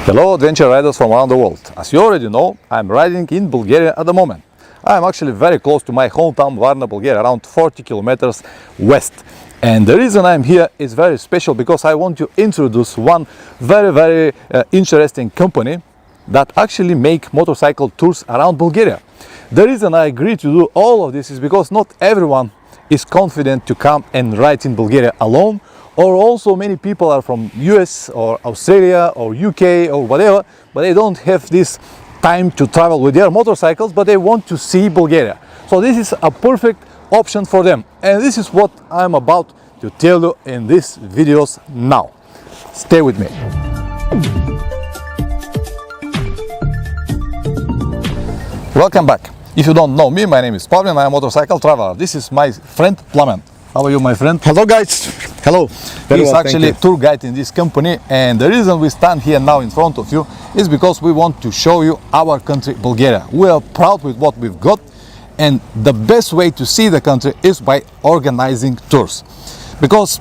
Hello adventure riders from around the world. As you already know, I'm riding in Bulgaria at the moment. I'm actually very close to my hometown Varna, Bulgaria, around 40 kilometers west. And the reason I'm here is very special because I want to introduce one very interesting company that actually make motorcycle tours around Bulgaria. The reason I agreed to do all of this is because not everyone is confident to come and ride in Bulgaria alone, or also many people are from US or Australia or UK or whatever, but they don't have this time to travel with their motorcycles, but they want to see Bulgaria. So this is a perfect option for them, and this is what I'm about to tell you in these videos now. Stay with me. Welcome back. If you don't know me, my name is Pavlin, I'm a motorcycle traveler. This is my friend Plamen. How are you, my friend? Hello guys. Hello. He's actually a tour guide in this company, and the reason we stand here now in front of you is because we want to show you our country, Bulgaria. We are proud with what we've got, and the best way to see the country is by organizing tours. Because,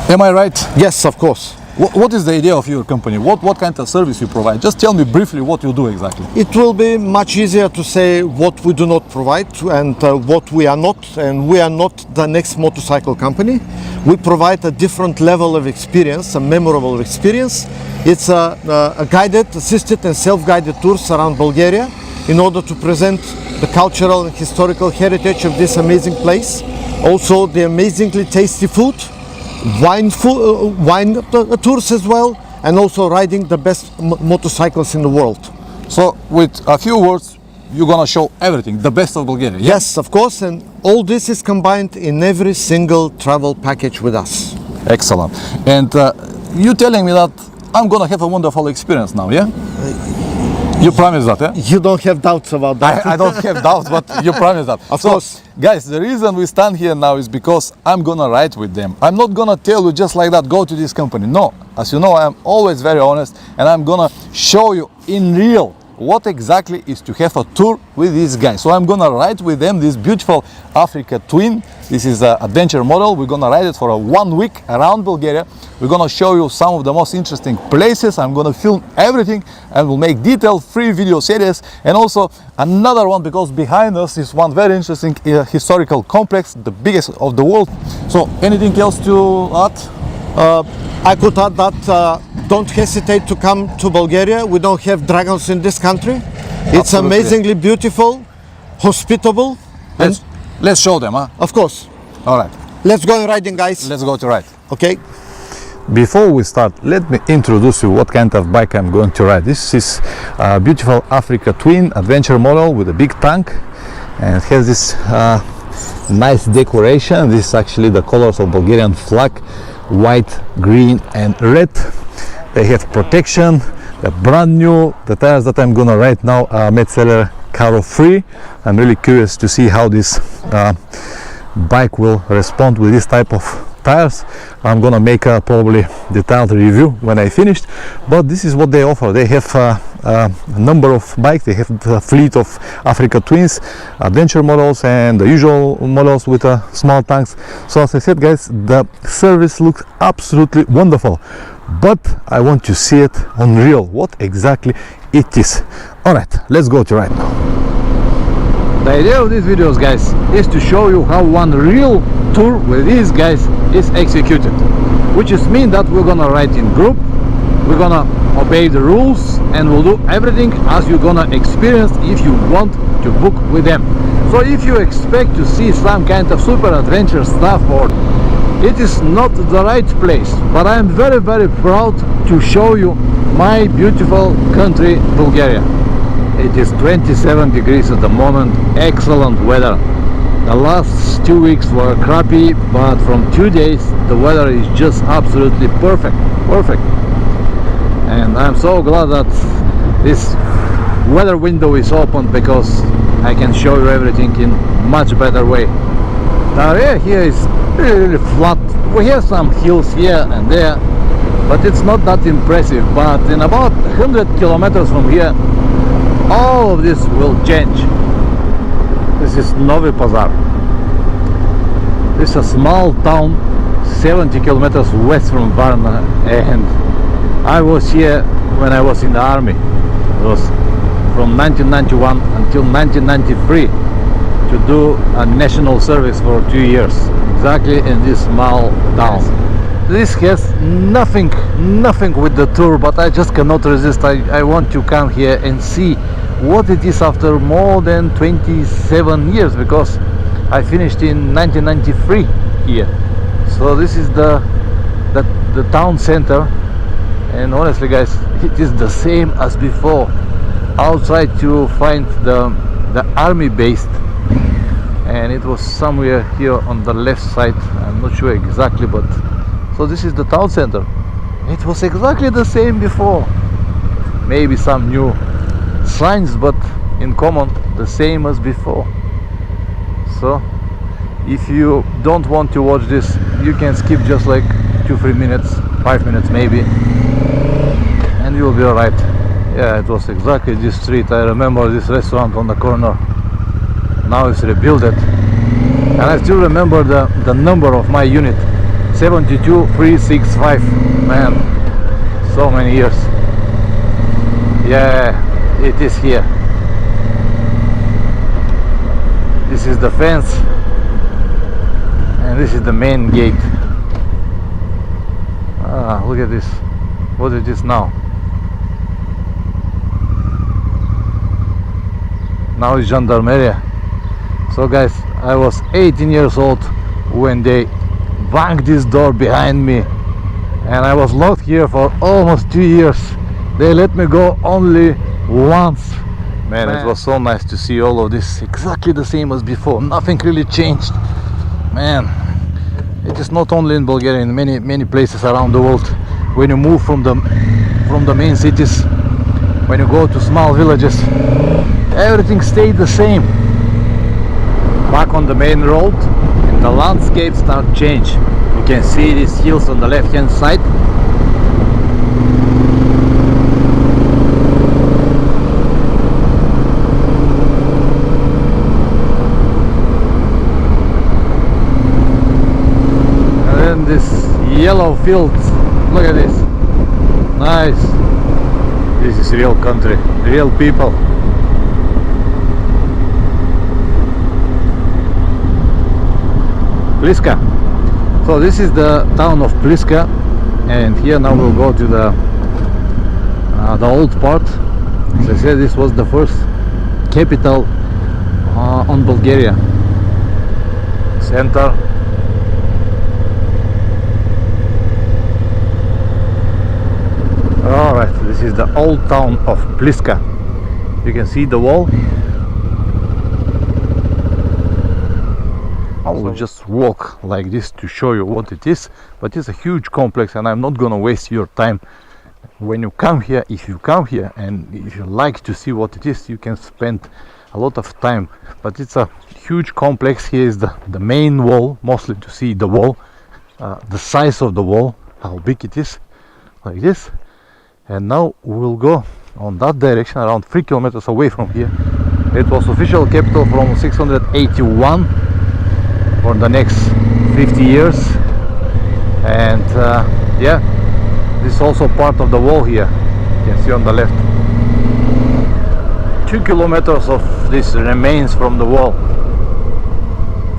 am I right? Yes, of course. What is the idea of your company? What kind of service you provide? Just tell me briefly what you do exactly. It will be much easier to say what we do not provide and what we are not. And we are not the next motorcycle company. We provide a different level of experience, a memorable experience. It's a guided, assisted and self-guided tours around Bulgaria in order to present the cultural and historical heritage of this amazing place. Also the amazingly tasty food. Wine tours as well, and also riding the best motorcycles in the world. So with a few words, you're gonna show everything, the best of Bulgaria. Yeah? Yes, of course, and all this is combined in every single travel package with us. Excellent. And you telling me that I'm gonna have a wonderful experience now, yeah? You promise that, yeah? You don't have doubts about that. I don't have doubts, but you promise that. Of course. Guys, the reason we stand here now is because I'm gonna ride with them. I'm not gonna tell you just like that, go to this company. No, as you know, I'm always very honest, and I'm gonna show you in real what exactly is to have a tour with these guys. So I'm gonna ride with them this beautiful Africa Twin. This is an adventure model. We're gonna ride it for 1 week around Bulgaria. We're gonna show you some of the most interesting places. I'm gonna film everything, and we'll make detailed free video series. And also another one, because behind us is one very interesting historical complex, the biggest of the world. So anything else to add? I could add that don't hesitate to come to Bulgaria. We don't have dragons in this country. It's Absolutely. amazingly beautiful, hospitable. Let's show them, huh? Of course. All right. Let's go riding, guys. Let's go to ride. Okay. Before we start, let me introduce you what kind of bike I'm going to ride. This is a beautiful Africa Twin adventure model with a big tank, and it has this nice decoration. This is actually the colors of Bulgarian flag, white, green and red. They have protection. They're brand new. The tires that I'm gonna ride now are Metzeler Caro free. I'm really curious to see how this bike will respond with this type of tires. I'm gonna make a probably detailed review when I finished, but this is what they offer. They have a number of bikes. They have a fleet of Africa Twins, adventure models and the usual models with small tanks. So as I said, guys, the service looks absolutely wonderful, but I want to see it on real, what exactly it is. All right, let's go to right now. The idea of these videos, guys, is to show you how one real tour with these guys is executed, which is mean that we're gonna ride in group, we're gonna obey the rules, and we'll do everything as you're gonna experience if you want to book with them. So if you expect to see some kind of super adventure stuff, or it is not the right place, but I'm very proud to show you my beautiful country, Bulgaria. It is 27 degrees at the moment, excellent weather. The last 2 weeks were crappy, but from 2 days the weather is just absolutely perfect. And I'm so glad that this weather window is open, because I can show you everything in much better way. The area here is really flat. We have some hills here and there, but it's not that impressive. But in about 100 kilometers from here, all of this will change. This is Novi Pazar. This is a small town 70 kilometers west from Varna, and I was here when I was in the army. It was from 1991 until 1993 to do a national service for 2 years, exactly in this small town. This has nothing with the tour, but I just cannot resist. I want to come here and see what it is after more than 27 years, because I finished in 1993 here. So this is the town center, and honestly guys, it is the same as before. I'll try to find the army base, and it was somewhere here on the left side. I'm not sure exactly, but so this is the town center. It was exactly the same before. Maybe some new signs, but in common the same as before. So if you don't want to watch this, you can skip just like 2-3 minutes, 5 minutes maybe, and you'll be alright. Yeah, it was exactly this street. I remember this restaurant on the corner. Now it's rebuilt, and I still remember the number of my unit, 72365. Man, so many years. Yeah, it is here. This is the fence, and this is the main gate. Ah, look at this. What it is now? Now it's Gendarmerie. So guys, I was 18 years old when they banged this door behind me, and I was locked here for almost 2 years. They let me go only once. Man, it was so nice to see all of this exactly the same as before. Nothing really changed. Man, it is not only in Bulgaria, in many places around the world. When you move from the main cities, when you go to small villages, everything stayed the same. Back on the main road, and the landscape start change. You can see these hills on the left hand side. And then this yellow fields. Look at this. Nice. This is real country, real people. Pliska. So this is the town of Pliska, and here now we'll go to the old part. As I said, this was the first capital on Bulgaria. Center. Alright, this is the old town of Pliska. You can see the wall. I will just walk like this to show you what it is, but it's a huge complex, and I'm not gonna waste your time. When you come here, if you come here and if you like to see what it is, you can spend a lot of time. But it's a huge complex. Here is the main wall, mostly to see the wall, the size of the wall, how big it is, like this. And now we'll go on that direction, around 3 kilometers away from here. It was official capital from 681 for the next 50 years, and yeah, this is also part of the wall here. You can see on the left. 2 kilometers of this remains from the wall.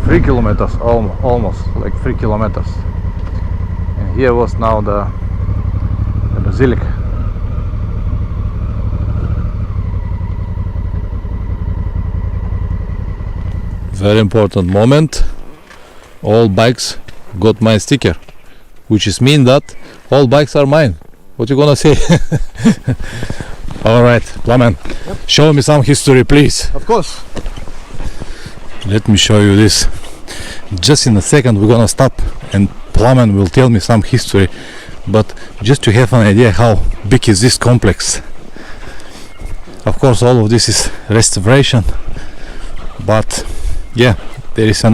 3 kilometers, almost like 3 kilometers. And here was now the basilica. Very important moment. All bikes got my sticker, which is mean that all bikes are mine. What you gonna say? All right, Plamen, yep. Show me some history, please. Of course. Let me show you this. Just in a second we're gonna stop and Plamen will tell me some history, but just to have an idea how big is this complex. Of course all of this is restoration, but yeah, there is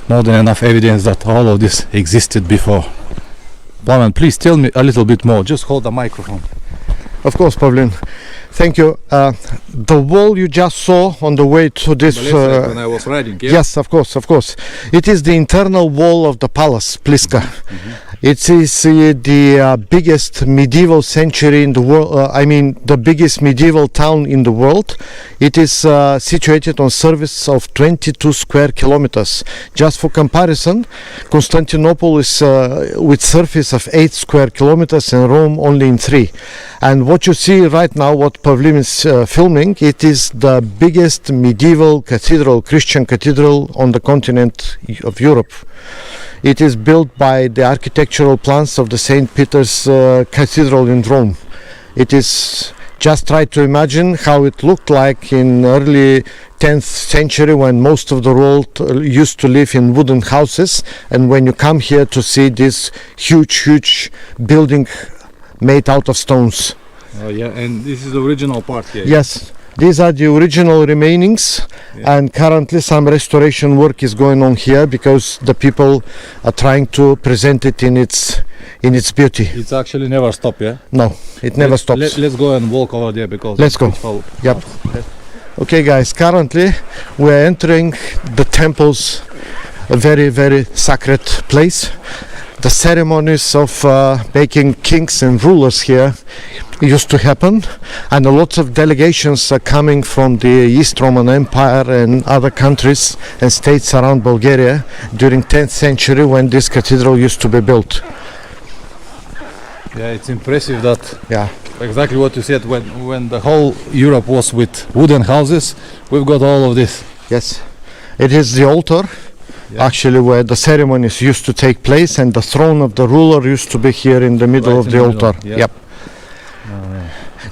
more than enough evidence that all of this existed before. Pavlin, please tell me a little bit more. Just hold the microphone. Of course, Pavlin. Thank you. The wall you just saw on the way to this... when I was riding, yeah? Yes, of course, of course. It is the internal wall of the palace, Pliska. It is the biggest medieval century in the world. I mean, the biggest medieval town in the world. It is situated on surface of 22 square kilometers. Just for comparison, Constantinople is with surface of 8 square kilometers and Rome only in 3. And what you see right now, what Pavlin is filming, it is the biggest medieval cathedral, Christian cathedral on the continent of Europe. It is built by the architectural plans of the St. Peter's Cathedral in Rome. It is just try to imagine how it looked like in early 10th century when most of the world used to live in wooden houses, and when you come here to see this huge building made out of stones. Oh yeah, and this is the original part here. Yes. These are the original remainings, and currently some restoration work is going on here because the people are trying to present it in its beauty. It's actually never stopped, yeah? No, it never stops. Let's go and walk over there because Let's go. Yep. Okay guys, currently we are entering the temple's very sacred place. The ceremonies of making kings and rulers here used to happen, and a lot of delegations are coming from the East Roman Empire and other countries and states around Bulgaria during 10th century when this cathedral used to be built. Yeah, it's impressive that Yeah. exactly what you said, when the whole Europe was with wooden houses, we've got all of this. Yes. It is the altar, actually, where the ceremonies used to take place, and the throne of the ruler used to be here in the middle Right of in the the middle, altar. yeah. Yep.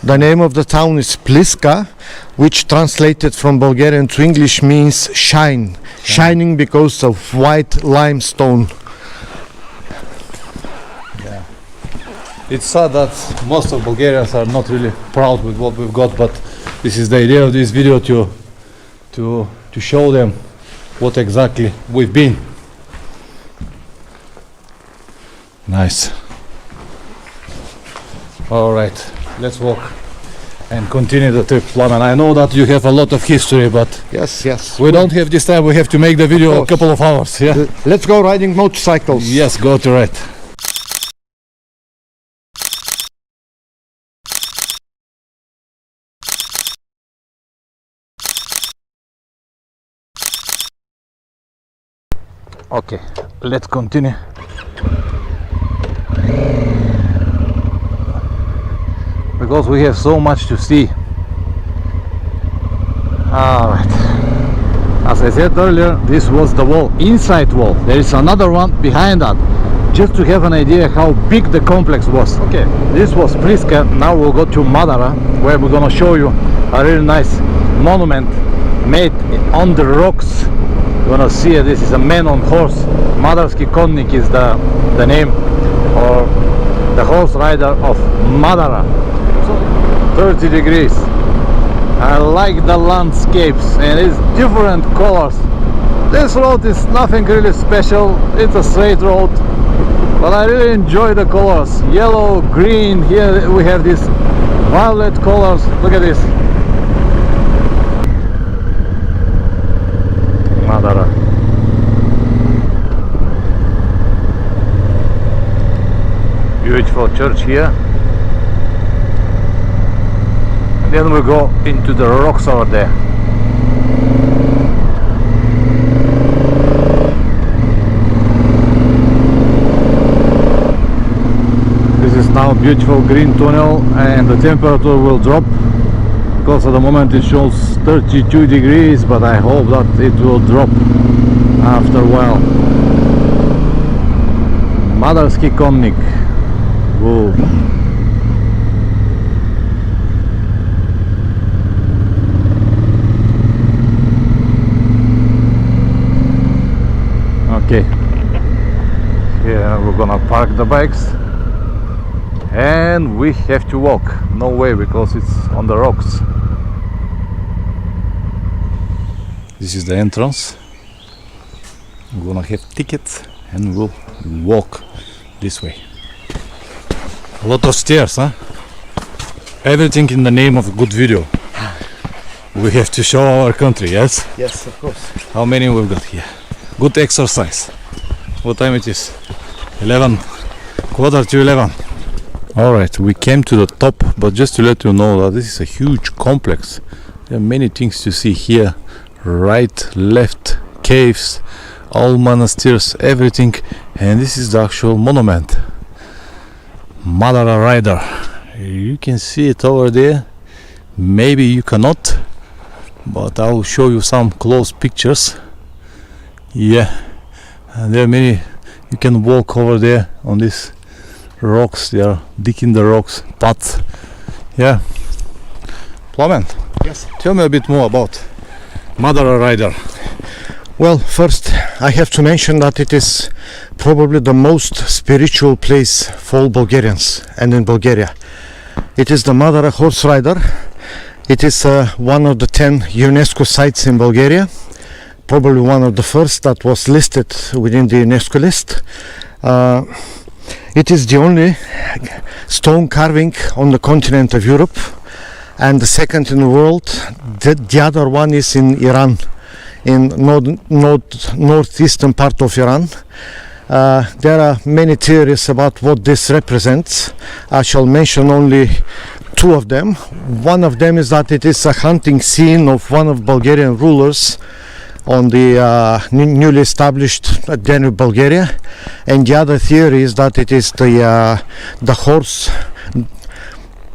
The name of the town is Pliska, which translated from Bulgarian to English means shining because of white limestone. It's sad that most of Bulgarians are not really proud with what we've got, but this is the idea of this video, to show them what exactly we've been. Nice. All right, let's walk and continue the trip, Plamen. I know that you have a lot of history, but Yes. we don't have this time. We have to make the video a couple of hours. Yeah. Let's go riding motorcycles. Yes, go to right. Okay, let's continue. Because we have so much to see. Alright. As I said earlier, this was the wall, inside wall. There is another one behind that. Just to have an idea how big the complex was. Okay, this was Pliska. Now we'll go to Madara, where we're gonna show you a really nice monument made on the rocks. You're gonna see it. This is a man on horse. Madarski Konnik is the name, or the horse rider of Madara. So 30 degrees. I like the landscapes, and it's different colors. This road is nothing really special. It's a straight road, but I really enjoy the colors. Yellow, green. Here we have these violet colors. Look at this. Madara. Beautiful church here. Then we go into the rocks over there. This is now beautiful green tunnel, and the temperature will drop because at the moment it shows 32 degrees, but I hope that it will drop after a while. Madarski Konnik. Whoa. Okay, here we're gonna park the bikes and we have to walk. No way, because it's on the rocks. This is the entrance. We're gonna have tickets and we'll walk this way. A lot of stairs, huh? Everything in the name of a good video. We have to show our country, yes? Yes, of course. How many we've got here? Good exercise. What time it is? 11. quarter to 11. Alright, we came to the top, but just to let you know that this is a huge complex. There are many things to see here. Right, left, caves, all monasteries, everything. And this is the actual monument. Madara rider. You can see it over there. Maybe you cannot, but I will show you some close pictures. Yeah, and there are many. You can walk over there on these rocks. They are digging the rocks, but yeah. Plamen, Yes. tell me a bit more about Madara rider. Well, first I have to mention that it is probably the most spiritual place for all Bulgarians and in Bulgaria. It is the Madara horse rider. It is one of the 10 UNESCO sites in Bulgaria, probably one of the first that was listed within the UNESCO list. It is the only stone carving on the continent of Europe and the second in the world. The other one is in Iran, in northeastern part of Iran. There are many theories about what this represents. I shall mention only two of them. One of them is that it is a hunting scene of one of Bulgarian rulers on the newly established Danube, Bulgaria, and the other theory is that it is the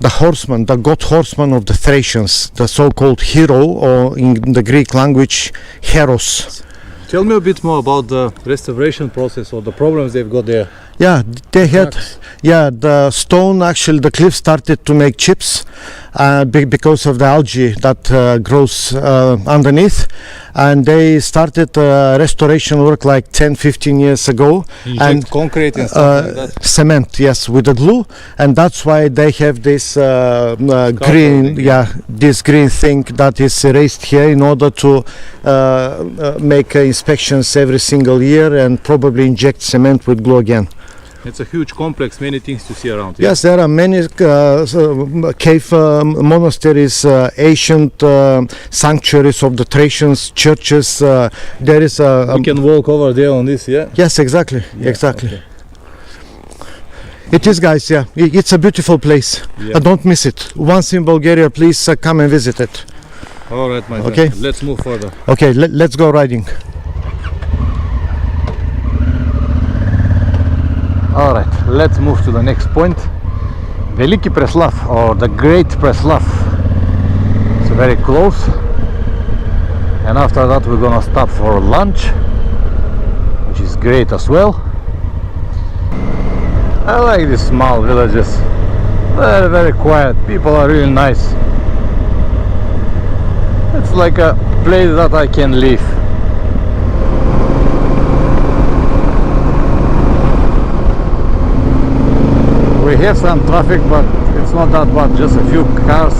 horseman, the god horseman of the Thracians, the so-called hero, or in the Greek language, heros. Tell me a bit more about the restoration process or the problems they've got there. Yeah, they had, the stone, actually the cliff started to make chips because of the algae that grows underneath, and they started restoration work like 10-15 years ago. And concrete and stuff like that. Cement, yes, with the glue, and that's why they have this green, this green thing that is raised here in order to make inspections every single year and probably inject cement with glue again. It's a huge complex, many things to see around here. Yes, there are many cave monasteries, ancient sanctuaries of the Thracians, churches. There is a... We can walk over there on this, yeah? Yes, exactly, exactly. Okay. It is, guys, it's a beautiful place. Yeah. Don't miss it. Once in Bulgaria, please come and visit it. All right, my friend. Okay. Let's move further. Okay, let's go riding. Alright, let's move to the next point. Veliki Preslav, or the Great Preslav. It's very close. And after that we're gonna stop for lunch, which is great as well. I like these small villages. Very, very quiet. People are really nice. It's like a place that I can live. We have some traffic, but it's not that bad, just a few cars.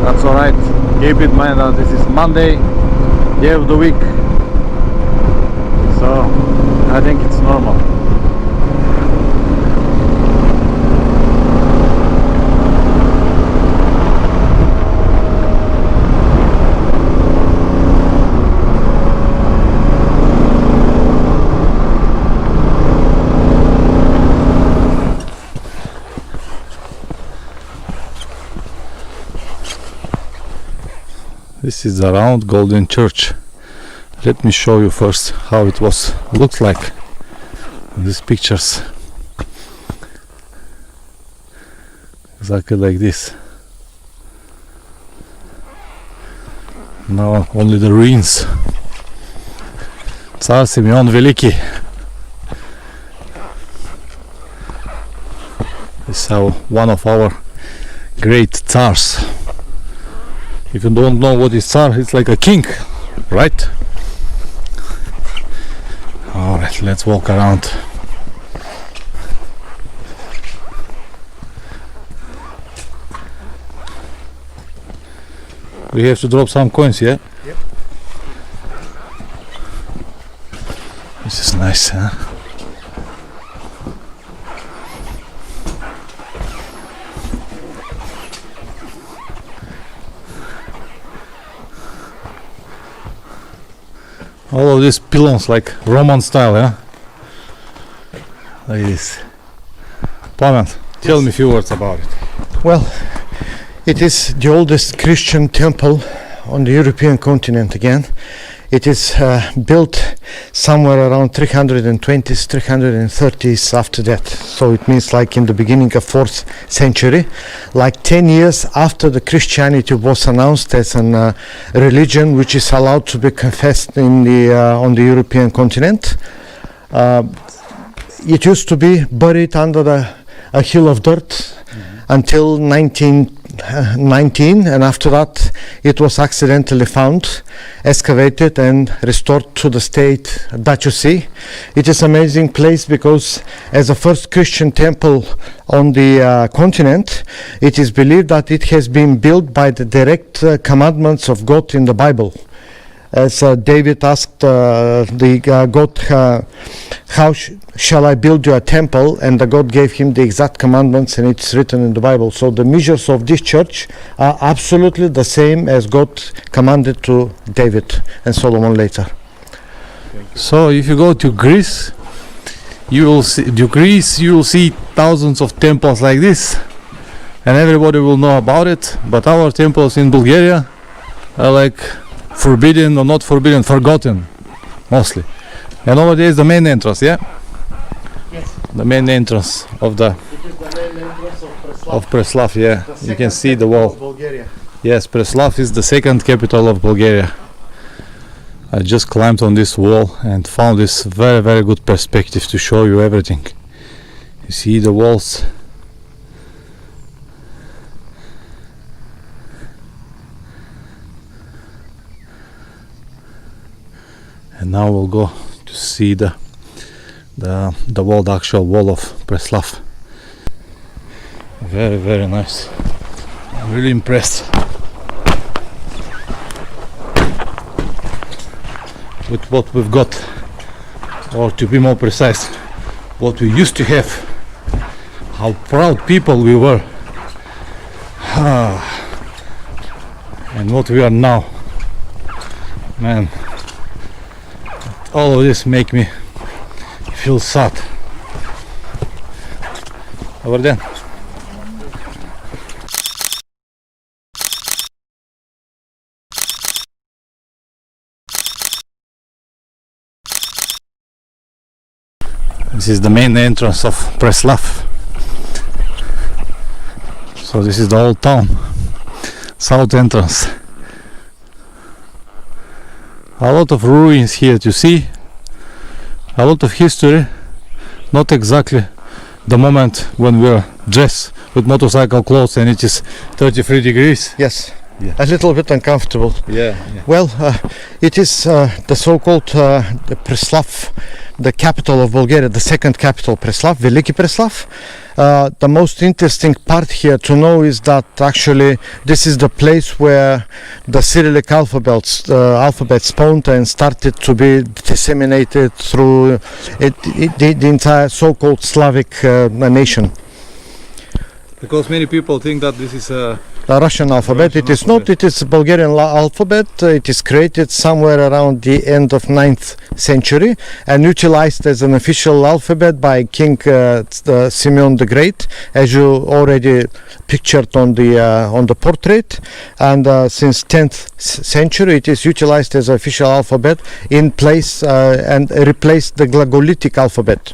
That's alright. Keep in mind that this is Monday, day of the week, so I think it's normal. This is the round golden church. Let me show you first how it looks like in these pictures. Exactly like this. Now only the ruins. Tsar Simeon Veliki. This is one of our great tsars. If you don't know what is Tsar, it's like a king, right? Alright, let's walk around. We have to drop some coins, yeah? Yep. This is nice, huh? All of these pylons like Roman style, yeah? Like this. Pavel, tell me a few words about it. Well, it is the oldest Christian temple on the European continent again. It is built somewhere around 320s, 330s after that. So it means like in the beginning of 4th century, like 10 years after the Christianity was announced as a religion which is allowed to be confessed in on the European continent. It used to be buried under a hill of dirt until 1919, and after that it was accidentally found, excavated and restored to the state that you see. It is an amazing place because as the first Christian temple on the continent, it is believed that it has been built by the direct commandments of God in the Bible. As David asked God, how shall I build you a temple? And the God gave him the exact commandments, and it's written in the Bible. So the measures of this church are absolutely the same as God commanded to David and Solomon later. So if you go to Greece, you will see thousands of temples like this, and everybody will know about it. But our temples in Bulgaria are like forbidden, or not forbidden, forgotten mostly. And over there is the main entrance, yeah? Yes. The main entrance of the It is the main entrance of Preslav, yeah. You can see the wall. Bulgaria. Yes, Preslav is the second capital of Bulgaria. I just climbed on this wall and found this very, very good perspective to show you everything. You see the walls. And now we'll go to see the wall, the actual wall of Preslav. Very, very nice. I'm really impressed with what we've got, or to be more precise, what we used to have. How proud people we were, and what we are now. Man, all of this make me feel sad. Over there. This is the main entrance of Preslav. So this is the old town, south entrance. A lot of ruins here to see, a lot of history, not exactly the moment when we are dressed with motorcycle clothes and it is 33 degrees. Yes. Yeah. A little bit uncomfortable. Yeah. Well, it is the so-called the Preslav, the capital of Bulgaria, the second capital, Preslav, Veliki Preslav. The most interesting part here to know is that actually this is the place where the Cyrillic alphabet spawned and started to be disseminated through the entire so-called Slavic nation. Because many people think that this is a Russian alphabet. It is not. It is Bulgarian alphabet. It is created somewhere around the end of 9th century and utilized as an official alphabet by King Simeon the Great, as you already pictured on the portrait. And since 10th century, it is utilized as official alphabet in place and replaced the Glagolitic alphabet.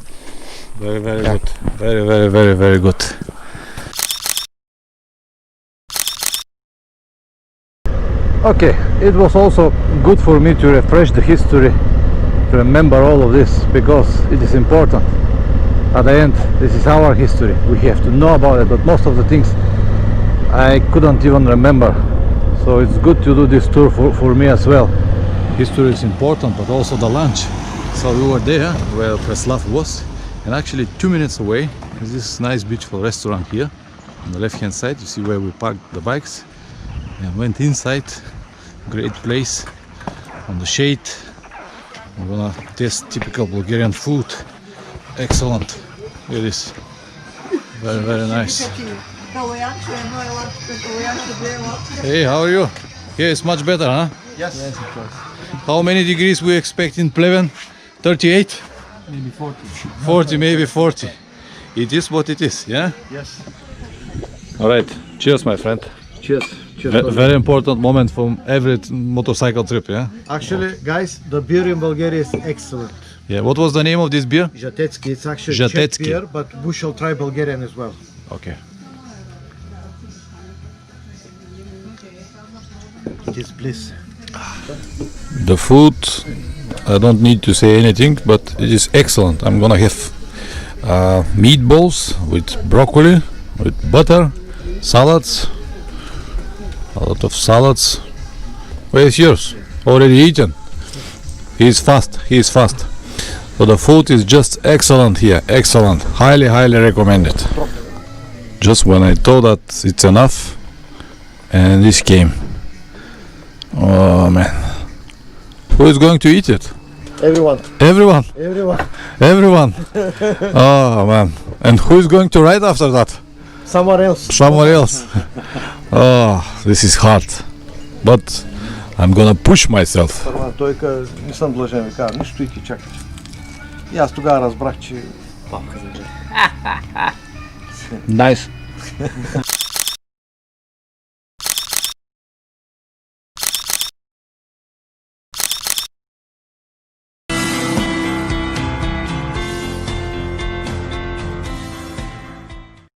very, very good. Very, very, very, very good. Okay, it was also good for me to refresh the history, to remember all of this, because it is important. At the end, this is our history, we have to know about it, but most of the things I couldn't even remember. So it's good to do this tour for me as well. History is important, but also the lunch. So we were there where Preslav was, and actually 2 minutes away is this nice beautiful restaurant here. On the left hand side you see where we parked the bikes and went inside. Great place on the shade. We're gonna taste typical Bulgarian food. Excellent. Look at this. Very, very nice. Hey, how are you? Here it's much better, huh? Yes, of course. How many degrees we expect in Pleven? 38? Maybe 40. 40, maybe 40. it is what it is, yeah? Yes. All right. Cheers, my friend. Cheers. Cheers. Very important moment from every motorcycle trip, yeah? Actually, guys, the beer in Bulgaria is excellent. Yeah, what was the name of this beer? Žatecký. It's actually Czech Žatecký. beer, but we shall try Bulgarian as well. Okay. It is bliss. The food, I don't need to say anything, but it is excellent. I'm gonna have meatballs with broccoli, with butter, salads, a lot of salads. Where is yours? Already eaten? He is fast. So the food is just excellent here, excellent. Highly recommended. Just when I thought that it's enough, and this came. Oh man. Who is going to eat it? Everyone. Everyone. Oh man. And who is going to ride after that? Someone else. Oh, this is hard. But I'm gonna push myself. Той не съм длъжен да кажа нищо и ти чакаш. И аз тогава разбрах, че... Nice.